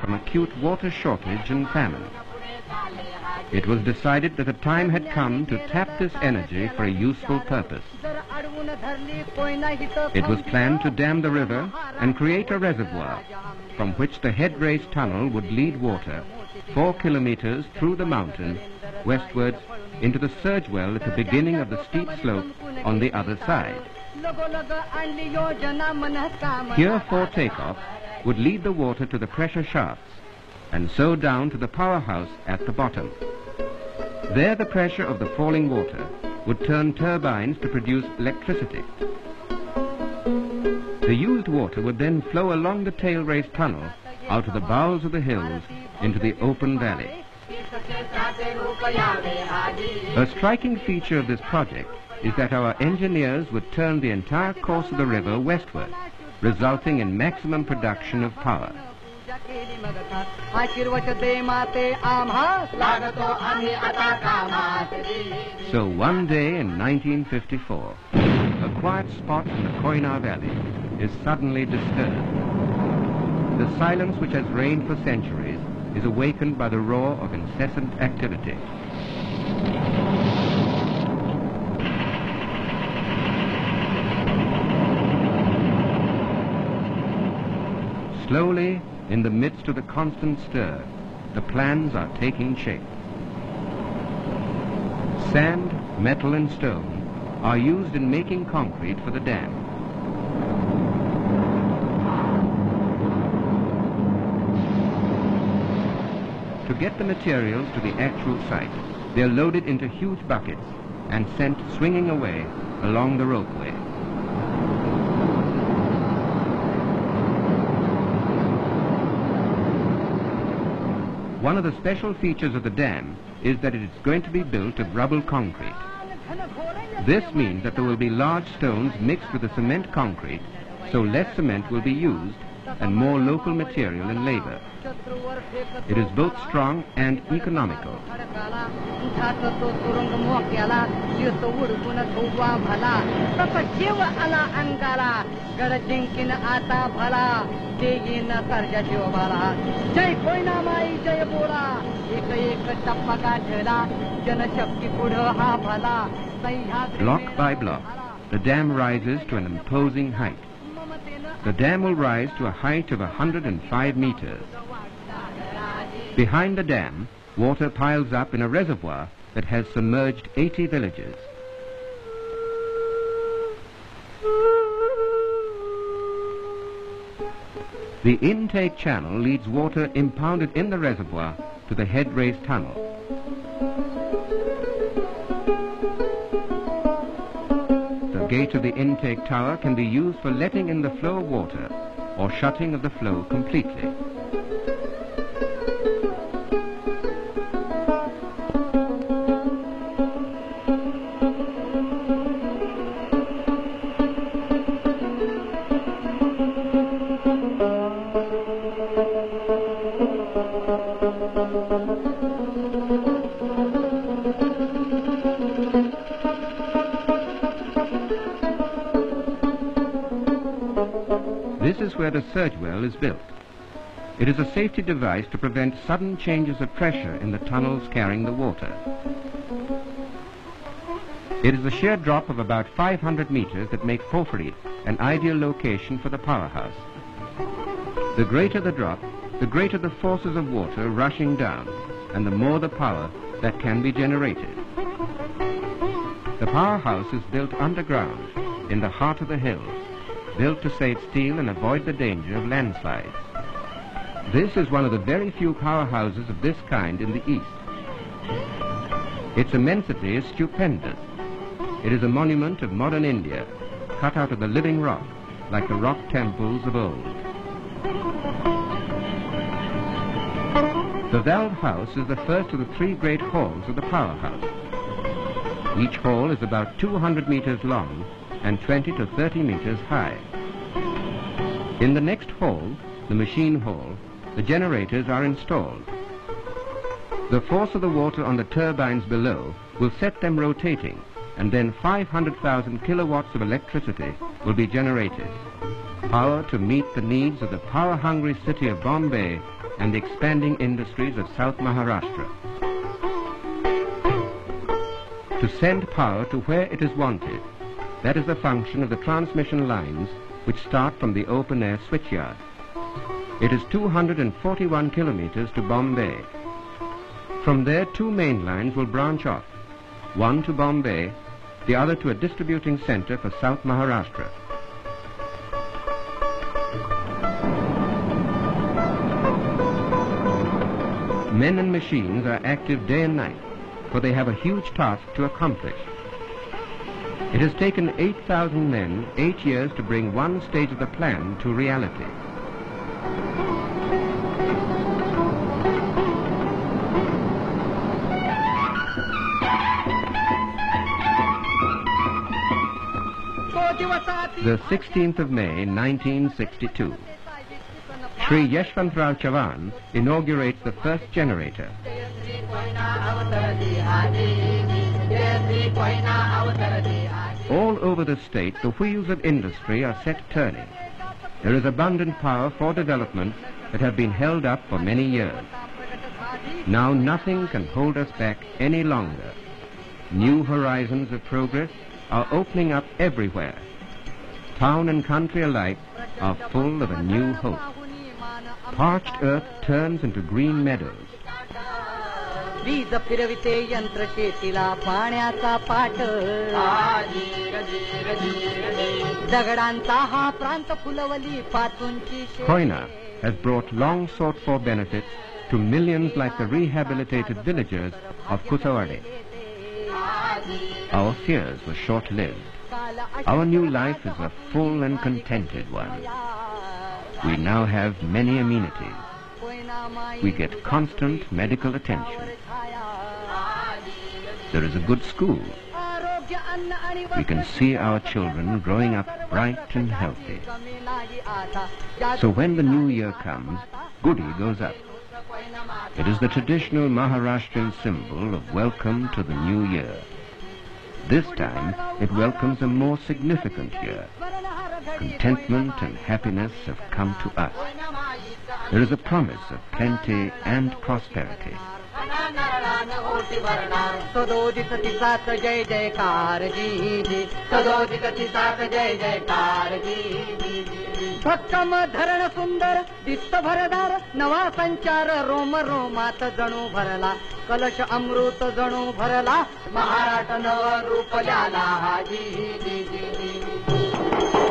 from acute water shortage and famine. It was decided that the time had come to tap this energy for a useful purpose. It was planned to dam the river and create a reservoir from which the head race tunnel would lead water 4 kilometers through the mountain westwards into the surge well at the beginning of the steep slope on the other side. Here for takeoff would lead the water to the pressure shafts and so down to the powerhouse at the bottom. There the pressure of the falling water would turn turbines to produce electricity. The used water would then flow along the tail race tunnel out of the bowels of the hills into the open valley. A striking feature of this project is that our engineers would turn the entire course of the river westward, resulting in maximum production of power. So one day in 1954, a quiet spot in the Koyna Valley is suddenly disturbed. The silence which has reigned for centuries is awakened by the roar of incessant activity. Slowly, in the midst of the constant stir, the plans are taking shape. Sand, metal and stone are used in making concrete for the dam. To get the materials to the actual site, they are loaded into huge buckets and sent swinging away along the ropeway. One of the special features of the dam is that it is going to be built of rubble concrete. This means that there will be large stones mixed with the cement concrete, so less cement will be used and more local material and labor. It is both strong and economical. Block by block, the dam rises to an imposing height. The dam will rise to a height of 105 meters. Behind the dam, water piles up in a reservoir that has submerged 80 villages. The intake channel leads water impounded in the reservoir to the head race tunnel. The gate of the intake tower can be used for letting in the flow of water or shutting of the flow completely. This is where the surge well is built. It is a safety device to prevent sudden changes of pressure in the tunnels carrying the water. It is a sheer drop of about 500 meters that make Porphyry an ideal location for the powerhouse. The greater the drop, the greater the forces of water rushing down, and the more the power that can be generated. The powerhouse is built underground, in the heart of the hills, built to save steel and avoid the danger of landslides. This is one of the very few powerhouses of this kind in the East. Its immensity is stupendous. It is a monument of modern India, cut out of the living rock, like the rock temples of old. The valve house is the first of the three great halls of the powerhouse. Each hall is about 200 meters long and 20 to 30 meters high. In the next hall, the machine hall, the generators are installed. The force of the water on the turbines below will set them rotating, and then 500,000 kilowatts of electricity will be generated. Power to meet the needs of the power-hungry city of Bombay and the expanding industries of South Maharashtra. To send power to where it is wanted, that is the function of the transmission lines which start from the open-air switchyard. It is 241 kilometers to Bombay. From there, two main lines will branch off, one to Bombay, the other to a distributing center for South Maharashtra. Men and machines are active day and night, for they have a huge task to accomplish. It has taken 8,000 men 8 years to bring one stage of the plan to reality. The 16th of May, 1962. Shri Yashwantrao Chavan inaugurates the first generator. All over the state, the wheels of industry are set turning. There is abundant power for development that have been held up for many years. Now nothing can hold us back any longer. New horizons of progress are opening up everywhere. Town and country alike are full of a new hope. Parched earth turns into green meadows. Koyna has brought long sought-for benefits to millions like the rehabilitated villagers of Kusawade. Our fears were short-lived. Our new life is a full and contented one. We now have many amenities. We get constant medical attention. There is a good school. We can see our children growing up bright and healthy. So when the new year comes, Goody goes up. It is the traditional Maharashtrian symbol of welcome to the new year. This time, it welcomes a more significant year. Contentment and happiness have come to us. There is a promise of plenty and prosperity. भक्कम धरण सुंदर दिस्त भरदार नवा संचार रोम रोमात जणू भरला कलश अमृत जणू भरला महाराष्ट्र नव रूप ल्याला जी जी जी जी